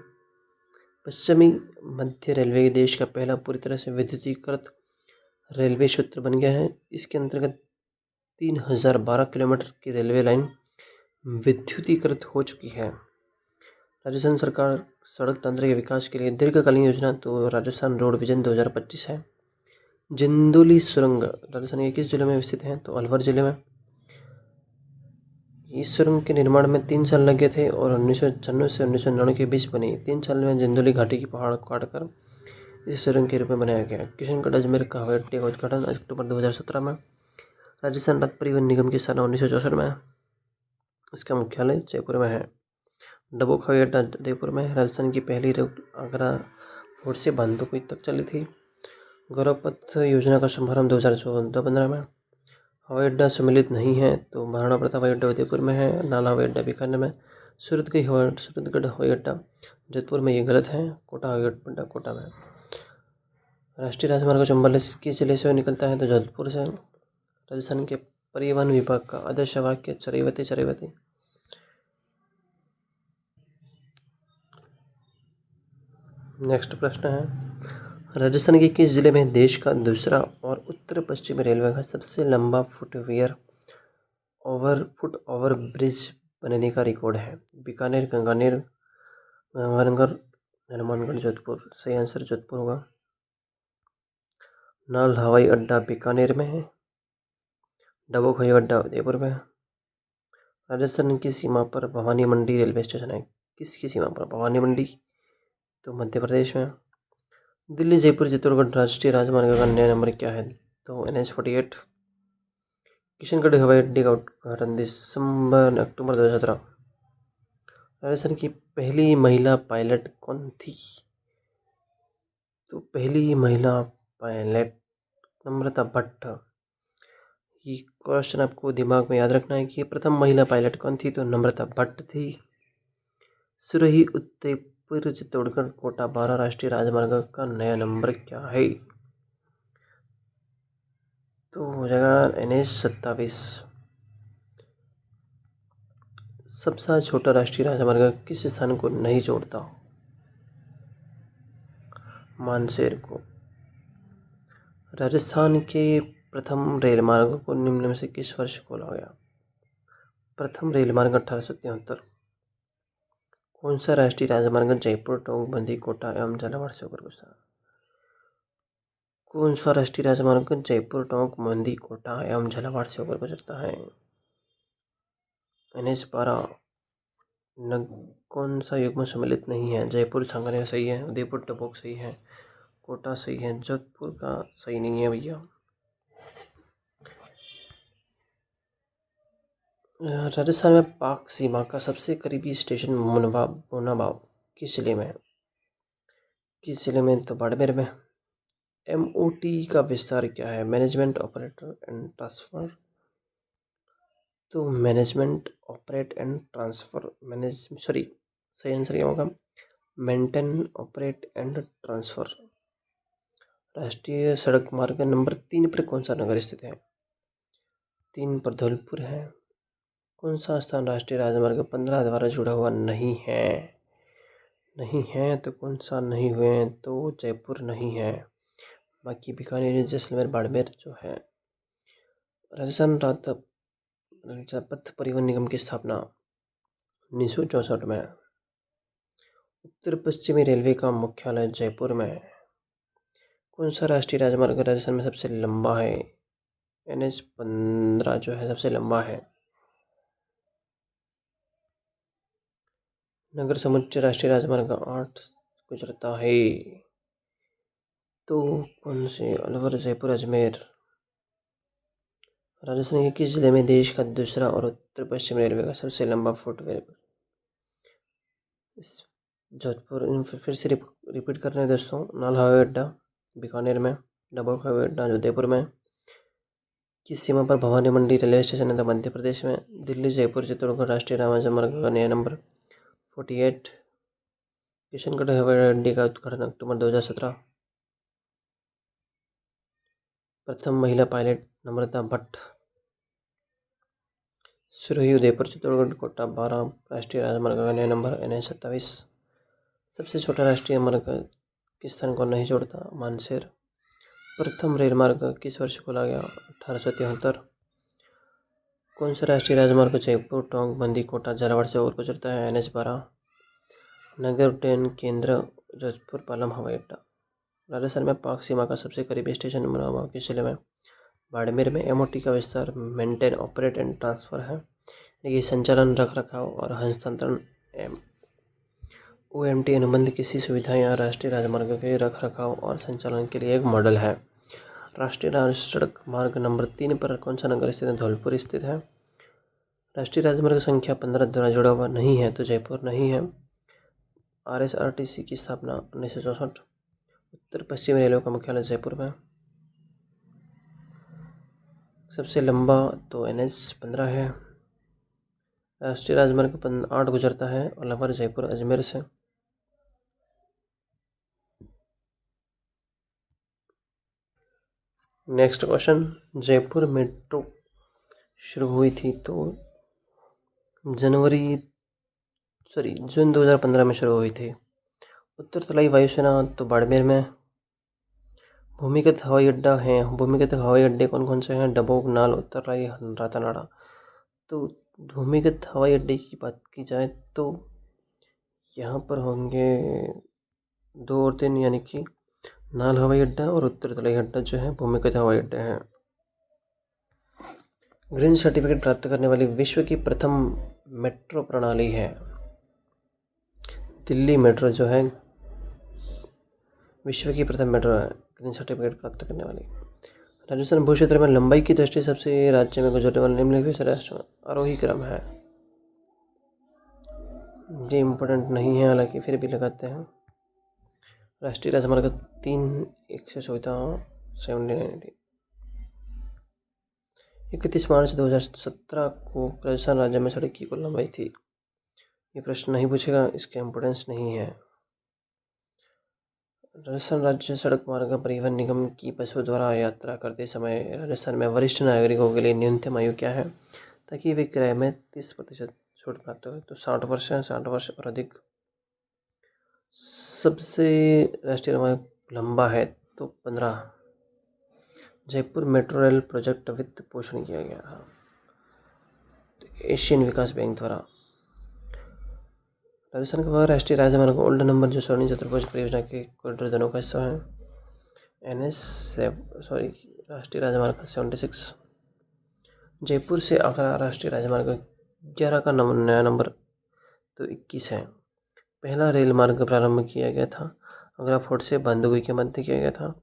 पश्चिमी मध्य रेलवे देश का पहला पूरी तरह से विद्युतीकृत रेलवे क्षेत्र बन गया है। इसके अंतर्गत 3012 किलोमीटर की रेलवे लाइन विद्युतीकृत हो चुकी है। राजस्थान सरकार सड़क तंत्र के विकास के लिए दीर्घकालीन योजना तो राजस्थान रोड विजन 2025 है। जिंदोली सुरंग राजस्थान के किस जिले में स्थित है तो अलवर जिले में। इस सुरंग के निर्माण में 3 साल लगे थे और 1996 से 1999 के बीच बनी। 3 साल में जिंदोली घाटी की पहाड़ काटकर इस सुरंग के रूप में बनाया गया। किशनगढ़ अजमेर का हवाई अड्डे का उद्घाटन अक्टूबर 2017 में। राजस्थान राज्य परिवहन निगम की स्थापना 1964 में। इसका मुख्यालय जयपुर में है। डबोक हवाई अड्डा जयपुर में। राजस्थान की पहली रेल आगरा फोर्ट से बांदोकुई तक चली थी। गौरवपथ योजना का शुभारंभ 2014-15 में। हवाई अड्डा सम्मिलित नहीं है तो महाराणा प्रताप हवाई अड्डा उदयपुर में है। नाला हवाई अड्डा बीकानेर में। सूरतगढ़ हवाई अड्डा जोधपुर में, ये गलत है। कोटा हवाई अड्डा कोटा में। राष्ट्रीय राजमार्ग चंबल किस जिले से निकलता है तो जोधपुर से। राजस्थान के परिवहन विभाग का आदर्श वाक्य चरैवती चरैवती। नेक्स्ट प्रश्न है, राजस्थान के किस जिले में देश का दूसरा और उत्तर पश्चिमी रेलवे का सबसे लंबा फुट ओवर ब्रिज बनने का रिकॉर्ड है? बीकानेर, गंगानगर, हनुमानगढ़, जोधपुर। सही आंसर जोधपुर होगा। नाल हवाई अड्डा बीकानेर में है। डबोक हवाई अड्डा उदयपुर में। राजस्थान की सीमा पर भवानी मंडी रेलवे स्टेशन है। किसकी सीमा पर? भवानी मंडी तो मध्य प्रदेश में। दिल्ली जयपुर चित्तौड़गढ़ राष्ट्रीय राजमार्ग का नया नंबर क्या है तो NH-48। किशनगढ़ हवाई अड्डे का उद्घाटन अक्टूबर 2017। राजस्थान की पहली महिला पायलट कौन थी तो पहली महिला पायलट नम्रता भट्ट। ये क्वेश्चन आपको दिमाग में याद रखना है कि प्रथम महिला पायलट कौन थी तो नम्रता भट्ट थी। सुरही उदयपुर चित्तौड़गढ़ कोटा 12 राष्ट्रीय राजमार्ग का नया नंबर क्या है तो हो जाएगा NH-27। सबसे छोटा राष्ट्रीय राजमार्ग किस स्थान को नहीं जोड़ता? मानसेर को। राजस्थान के प्रथम रेलमार्ग को निम्न में से किस वर्ष खोला गया? प्रथम रेलमार्ग 1873। कौन सा राष्ट्रीय राजमार्ग जयपुर टोंक बंदी कोटा एवं झालावाड़ से होकर गुजरता है? कौन सा राष्ट्रीय राजमार्ग जयपुर टोंक मंडी कोटा एवं झालावाड़ से होकर गुजरता है? NH-12। कौन सा युग्म सम्मिलित नहीं है? जयपुर सांगनेर सही है। उदयपुर डबोक सही है। कोटा सही है। जोधपुर का सही नहीं है भैया। राजस्थान में पाक सीमा का सबसे करीबी स्टेशन मोनाबाव किस जिले में है? किस जिले में तो बाड़मेर में। MOT का विस्तार क्या है? मैनेजमेंट ऑपरेटर एंड ट्रांसफर तो मैनेजमेंट ऑपरेट एंड ट्रांसफर सही आंसर क्या होगा? Maintain operate and transfer. राष्ट्रीय सड़क मार्ग नंबर 3 पर कौन सा नगर स्थित है? 3 पर धौलपुर है। कौन सा स्थान राष्ट्रीय राजमार्ग 15 द्वारा जुड़ा हुआ नहीं है? नहीं है तो कौन सा नहीं हुए हैं तो जयपुर नहीं है। बाकी बीकानेर, जैसलमेर, बाड़मेर जो है। राजस्थान पथ परिवहन निगम की स्थापना 1964 में। उत्तर पश्चिमी रेलवे का मुख्यालय जयपुर में है। कौन सा राष्ट्रीय राजमार्ग राजस्थान में सबसे लंबा है? NH-15 जो है सबसे लंबा है। नगर समुच्चय राष्ट्रीय राजमार्ग 8 गुजरता है तो कौन से? अलवर, जयपुर, अजमेर। राजस्थान के किस जिले में देश का दूसरा और उत्तर पश्चिम रेलवे का सबसे लंबा फुटवेयर? जोधपुर। फिर से रिपीट कर रहे हैं दोस्तों। नाल हवाई अड्डा बीकानेर में। डबोक हवाई अड्डा उदयपुर में। किस सीमा पर भवानी मंडी रेलवे स्टेशन है? तो मध्य प्रदेश में। दिल्ली जयपुर चित्तौड़गढ़ राष्ट्रीय राजमार्ग का नया नंबर 48। किशनगढ़ हवाई अड्डे का उद्घाटन अक्टूबर 2017। प्रथम महिला पायलट नम्रता भट्ट। सिरोही उदयपुर चित्तौड़गढ़ कोटा 12 राष्ट्रीय राजमार्ग का नया नंबर NH 27। सबसे छोटा राष्ट्रीय मार्ग किस स्थान को नहीं जोड़ता? मानसेर। प्रथम रेल मार्ग किस वर्ष खोला गया? 1873। कौन सा राष्ट्रीय राजमार्ग जयपुर टोंक बंदी कोटा झालावाड़ से होकर गुजरता है? NH 12। नगर उड्डयन केंद्र जोधपुर पालम हवाई अड्डा। राजस्थान में पाक सीमा का सबसे करीबी स्टेशन मुनाबा किस जिले में? बाड़मेर में। MOT का विस्तार मेंटेन ऑपरेट एंड ट्रांसफर है। ये संचालन रख रखाव और हस्तांतरण OMT अनुबंध किसी सुविधा या राष्ट्रीय राजमार्ग के रख रखाव और संचालन के लिए एक मॉडल है। राष्ट्रीय सड़क मार्ग नंबर 3 पर कौन सा नगर स्थित है? धौलपुर स्थित है। राष्ट्रीय राजमार्ग संख्या 15 द्वारा जुड़ा हुआ नहीं है तो जयपुर नहीं है। RSRTC की स्थापना 1964। उत्तर पश्चिम रेलवे का मुख्यालय जयपुर में। सबसे लंबा तो NH 15 है। राष्ट्रीय राजमार्ग 8 गुजरता है अलवर जयपुर अजमेर से। नेक्स्ट क्वेश्चन, जयपुर मेट्रो शुरू हुई थी तो जून 2015 में शुरू हुई थी। उत्तर तलाई वायुसेना तो बाड़मेर में। भूमिगत हवाई अड्डा है। भूमिगत हवाई अड्डे कौन कौन से हैं? डबोक, नाल, उत्तरलाई, रातानाडा। तो भूमिगत हवाई अड्डे की बात की जाए तो यहाँ पर होंगे 2 और 3, यानी कि नाल हवाई अड्डा और उत्तर तलाई अड्डा जो है भूमिगत हवाई अड्डे हैं। ग्रीन सर्टिफिकेट प्राप्त करने वाली विश्व की प्रथम मेट्रो प्रणाली है दिल्ली मेट्रो, जो है विश्व की प्रथम मेट्रो है ग्रीन सर्टिफिकेट प्राप्त करने वाली। राजस्थान भू क्षेत्र में लंबाई की दृष्टि सबसे राज्य में गुजरने वाले निम्नलिखित राष्ट्र में आरोही क्रम है। ये इम्पोर्टेंट नहीं है, हालांकि फिर भी लगाते हैं। राष्ट्रीय राजमार्ग 3 114 31 मार्च 2017 को राजस्थान राज्य में सड़क की कुल लंबाई थी। ये प्रश्न नहीं पूछेगा, इसका इम्पोर्टेंस नहीं है। राजस्थान राज्य सड़क मार्ग परिवहन निगम की बसों द्वारा यात्रा करते समय राजस्थान में वरिष्ठ नागरिकों के लिए न्यूनतम आयु क्या है ताकि वे किराए में 30% छूट प्राप्त हो? तो 60 वर्ष है, 60 वर्ष और अधिक। सबसे राष्ट्रीय मार्ग लंबा है तो 15। जयपुर मेट्रो रेल प्रोजेक्ट वित्त पोषण किया गया था एशियन विकास बैंक द्वारा। राजस्थान का राष्ट्रीय राजमार्ग ओल्ड नंबर जो स्वर्णिम चतुर्भुज परियोजना के कॉरिडोर दोनों का हिस्सा है राष्ट्रीय राजमार्ग 76। जयपुर से आगरा राष्ट्रीय राजमार्ग 11 का नया नंबर तो 21 है। पहला रेल मार्ग प्रारंभ किया गया था आगरा फोर्ट से बांदुगई के मध्य किया गया था।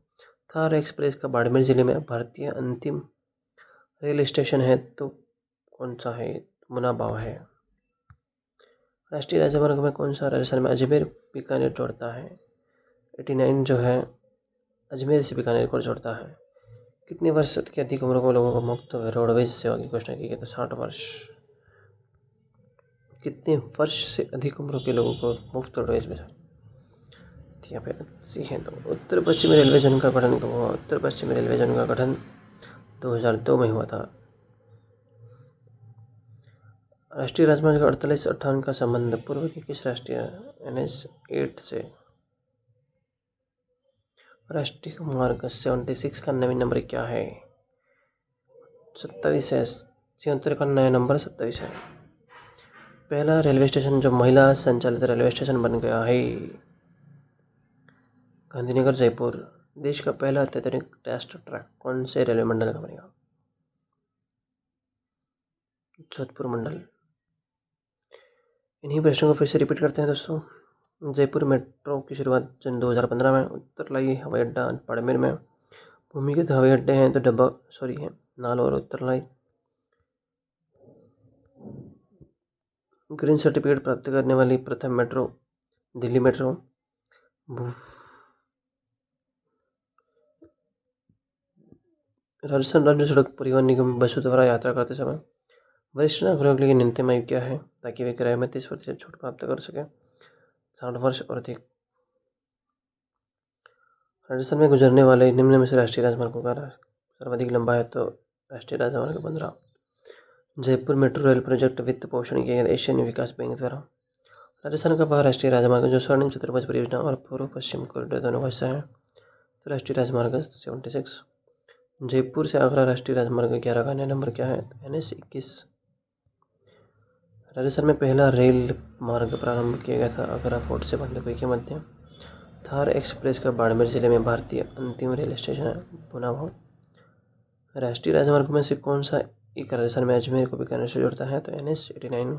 थार एक्सप्रेस का बाड़मेर जिले में भारतीय अंतिम रेल स्टेशन है तो कौन सा है? मुनाबाव है। राष्ट्रीय राजमार्ग में कौन सा राजस्थान में अजमेर बीकानेर जोड़ता है? 89 जो है अजमेर से बीकानेर को जोड़ता है। कितने वर्ष के अधिक उम्र को लोगों को मुफ्त रोडवेज सेवा की घोषणा की गई? तो 60 वर्ष। कितने वर्ष से अधिक उम्र के लोगों को मुफ्त रोडवेज में? यहाँ पे 80 है। तो उत्तर पश्चिमी रेलवे जोन का गठन कब हुआ? उत्तर पश्चिमी रेलवे जोन का गठन 2002 में हुआ था। राष्ट्रीय राजमार्ग 4858 का संबंध पूर्व के किस राष्ट्रीय NH 8 से? राष्ट्रीय मार्ग 76 का नवीन नंबर क्या है? 27 है। 76 का नया नंबर 27 है। पहला रेलवे स्टेशन जो महिला संचालित रेलवे स्टेशन बन गया है गांधीनगर जयपुर। देश का पहला अत्याधुनिक टेस्ट ट्रैक कौन से रेलवे मंडल का बनेगा? जोधपुर मंडल। इन्हीं प्रश्नों को फिर से रिपीट करते हैं दोस्तों। जयपुर मेट्रो की शुरुआत जून 2015 में। उत्तरलाई हवाई अड्डा बाड़मेर में। भूमिगत हवाई अड्डे हैं तो है नाल और उत्तरलाई। ग्रीन सर्टिफिकेट प्राप्त करने वाली प्रथम मेट्रो दिल्ली मेट्रो। राजस्थान राज्य सड़क परिवहन निगम बसों द्वारा यात्रा करते समय वरिष्ठ नागरिकों के लिए न्यूनतम आयु क्या है ताकि वे किराए में 30% छूट प्राप्त कर सकें? 60 वर्ष और अधिक। राजस्थान में गुजरने वाले निम्न में से राष्ट्रीय राजमार्गों का सर्वाधिक लंबा है तो राष्ट्रीय राजमार्ग 15। जयपुर मेट्रो रेल प्रोजेक्ट वित्त पोषण किया गया एशियन विकास बैंक द्वारा। राजस्थान का वह राष्ट्रीय राजमार्ग जो स्वर्णिम चतुर्भुज परियोजना और पूर्व पश्चिम कॉरिडोर दोनों का हिस्सा है तो राष्ट्रीय राजमार्ग 76। जयपुर से आगरा राष्ट्रीय राजमार्ग 11 का नया नंबर क्या है? NH 21। राजस्थान में पहला रेल मार्ग प्रारंभ किया गया था आगरा फोर्ट से बंदरपुर के मध्य। थार एक्सप्रेस का बाड़मेर जिले में भारतीय अंतिम रेल स्टेशन है पुनावा। राष्ट्रीय राजमार्ग में से कौन सा एक राजस्थान में अजमेर को बीकानेर से जोड़ता है? तो NH 89।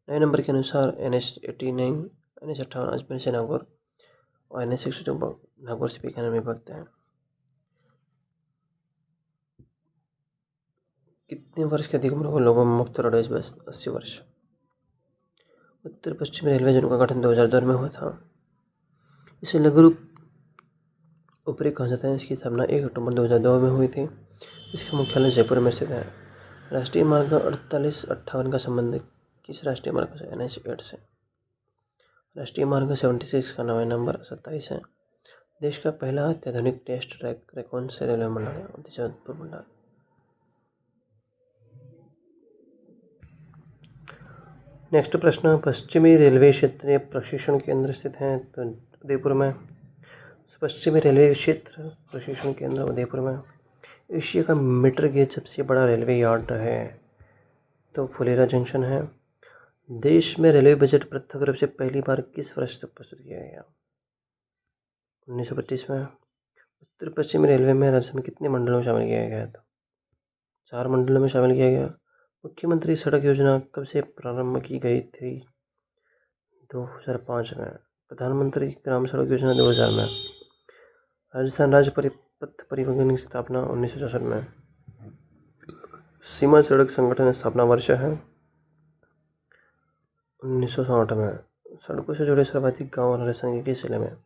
नए नंबर के अनुसार NH 89, NH 58 अजमेर से नागौर और NH 62 नागौर से बीकानेर में भगते हैं। कितने वर्ष के अधिक उम्र को लोगों में मुक्त रोडवेज बस? 80 वर्ष। उत्तर पश्चिम रेलवे जोन का गठन 2002 में हुआ था। इसे लघु ऊपरी कहा जाता है। इसकी स्थापना 1 अक्टूबर 2002 में हुई थी। इसका मुख्यालय जयपुर में स्थित है। राष्ट्रीय मार्ग 4858 का संबंध किस राष्ट्रीय मार्ग से? NH 8 से। राष्ट्रीय मार्ग 76 का नवा नंबर 27 है। देश का पहला अत्याधुनिक टेस्ट ट्रैक कौन से रेलवे मंडल है? जोधपुर मंडल। नेक्स्ट प्रश्न, पश्चिमी रेलवे क्षेत्रीय प्रशिक्षण केंद्र स्थित है तो उदयपुर में। पश्चिमी रेलवे क्षेत्र प्रशिक्षण केंद्र उदयपुर में। एशिया का मीटर गेज सबसे बड़ा रेलवे यार्ड है तो फुलेरा जंक्शन है। देश में रेलवे बजट पृथक रूप से पहली बार किस वर्ष तक प्रस्तुत किया गया? 1925 में। उत्तर पश्चिमी रेलवे में राजस्थान कितने मंडलों में शामिल किया गया था? 4 मंडलों में शामिल किया गया। मुख्यमंत्री सड़क योजना कब से प्रारंभ की गई थी? 2005 में। प्रधानमंत्री ग्राम सड़क योजना 2000 में। राजस्थान राज्य पथ परिवहन की स्थापना 1964 में। सीमा सड़क संगठन स्थापना वर्ष है 1960 में। सड़कों से जुड़े सर्वाधिक गांव राजस्थान के किस जिले में?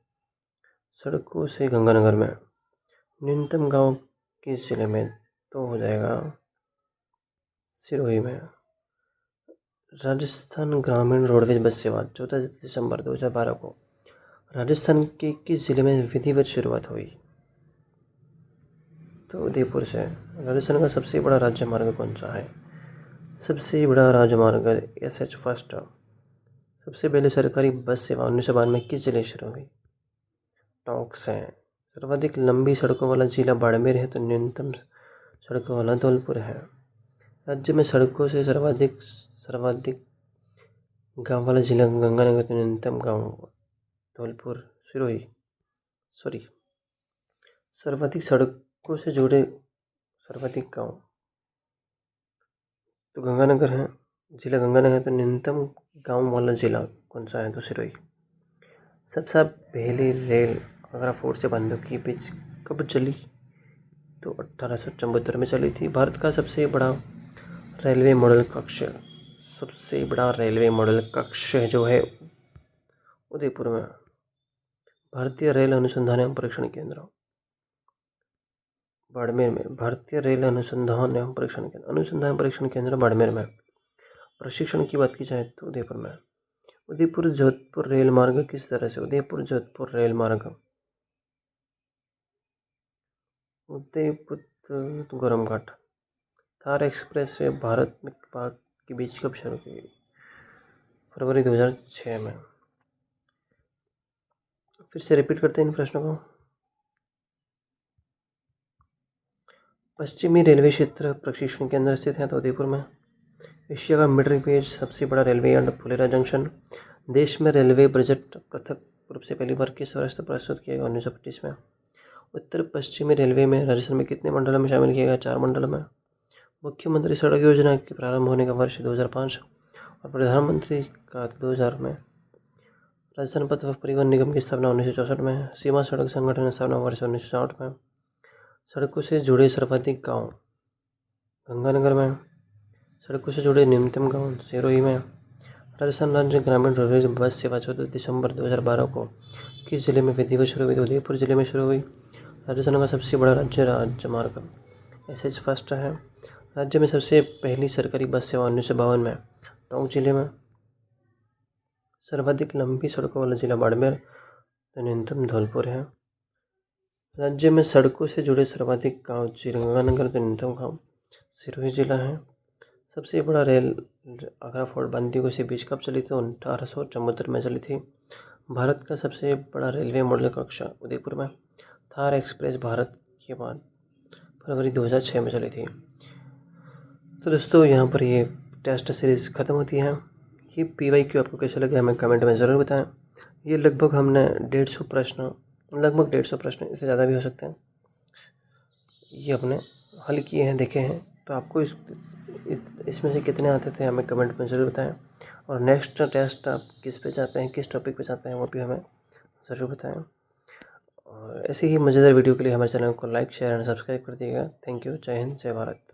सड़कों से गंगानगर में। न्यूनतम गांव किस जिले में? तो हो जाएगा सिरोही में। राजस्थान ग्रामीण रोडवेज बस सेवा 14 दिसंबर 2012 को राजस्थान के किस जिले में विधिवत शुरुआत हुई? तो उदयपुर से। राजस्थान का सबसे बड़ा राज्य मार्ग कौन सा है? सबसे बड़ा राजमार्ग SH 1। सबसे पहले सरकारी बस सेवा 1992 में किस जिले शुरू हुई? टोंक से। सर्वाधिक लंबी सड़कों वाला जिला बाड़मेर है तो न्यूनतम सड़कों वाला धौलपुर है। राज्य में सड़कों से सर्वाधिक गांव वाला जिला गंगानगर तो न्यूनतम गांव धौलपुर सिरोही। सर्वाधिक सड़कों से जुड़े सर्वाधिक गांव तो गंगानगर है। जिला गंगानगर तो न्यूनतम गांव वाला जिला कौन सा है? तो सिरोही। सबसे पहली रेल आगरा फोर्ट से बंदरपुर के बीच कब चली? तो 1874 में चली थी। भारत का सबसे बड़ा रेलवे मॉडल कक्ष जो है उदयपुर में। भारतीय रेल अनुसंधान एवं परीक्षण केंद्र बाड़मेर में। भारतीय रेल अनुसंधान एवं परीक्षण केंद्र बाड़मेर में। प्रशिक्षण की बात की जाए तो उदयपुर में। उदयपुर जोधपुर रेल मार्ग किस तरह से? उदयपुर जोधपुर रेल मार्ग उदयपुर गोरमघाट। थार एक्सप्रेस वे भारत में पाक के बीच कब शुरू की गई? फरवरी 2006 में। फिर से रिपीट करते हैं इन प्रश्नों को। पश्चिमी रेलवे क्षेत्र प्रशिक्षण केंद्र स्थित है तो उदयपुर में। एशिया का मीटर गेज सबसे बड़ा रेलवे यार्ड फुलेरा जंक्शन। देश में रेलवे बजट पृथक रूप से पहली बार किस वर्ष तक प्रस्तुत किया गया? 1925 में। उत्तर पश्चिमी रेलवे में राजस्थान में कितने मंडलों में शामिल किया गया? 4 मंडलों में। मुख्यमंत्री सड़क योजना के प्रारंभ होने का वर्ष 2005 और प्रधानमंत्री का 2000 में। राजस्थान पथ परिवहन निगम की स्थापना 1964 में। सीमा सड़क संगठन स्थापना वर्ष 1960 में। सड़कों से जुड़े सर्वाधिक गांव गंगानगर में। सड़कों से जुड़े न्यूनतम गांव सिरोही में। राजस्थान राज्य ग्रामीण रोडवेज बस सेवा 14 दिसंबर 2012 को किस जिले में विधिवत शुरू हुई? उदयपुर जिले में शुरू हुई। राजस्थान का सबसे बड़ा राज्य मार्ग एसएच फर्स्ट है। राज्य में सबसे पहली सरकारी बस सेवा 1952 में टोंक जिले में। सर्वाधिक लंबी सड़कों वाला जिला बाड़मेर, तो न्यूनतम धौलपुर है। राज्य में सड़कों से जुड़े सर्वाधिक गांव श्रीगंगानगर, तो न्यूनतम गांव सिरोही जिला है। सबसे बड़ा रेल आगरा फोर्ट बंदीगुई से बीच कब चली थी? 1874 में चली थी। भारत का सबसे बड़ा रेलवे मॉडल कक्षा उदयपुर में। थार एक्सप्रेस भारत के बाद फरवरी 2006 में चली थी। तो दोस्तों यहाँ पर ये टेस्ट सीरीज़ ख़त्म होती है। ये PYQ आपको कैसे लगे हमें कमेंट में ज़रूर बताएं। ये लगभग हमने 150 प्रश्न, इससे ज़्यादा भी हो सकते हैं, ये अपने हल किए हैं, देखे हैं। तो आपको इसमें से कितने आते थे हमें कमेंट में ज़रूर बताएं। और नेक्स्ट टेस्ट आप किस पे चाहते हैं, किस टॉपिक पे चाहते हैं, वो भी हमें ज़रूर बताएं। और ऐसे ही मज़ेदार वीडियो के लिए हमारे चैनल को लाइक, शेयर एंड सब्सक्राइब कर दीजिएगा। Thank you. जय हिंद, जय भारत।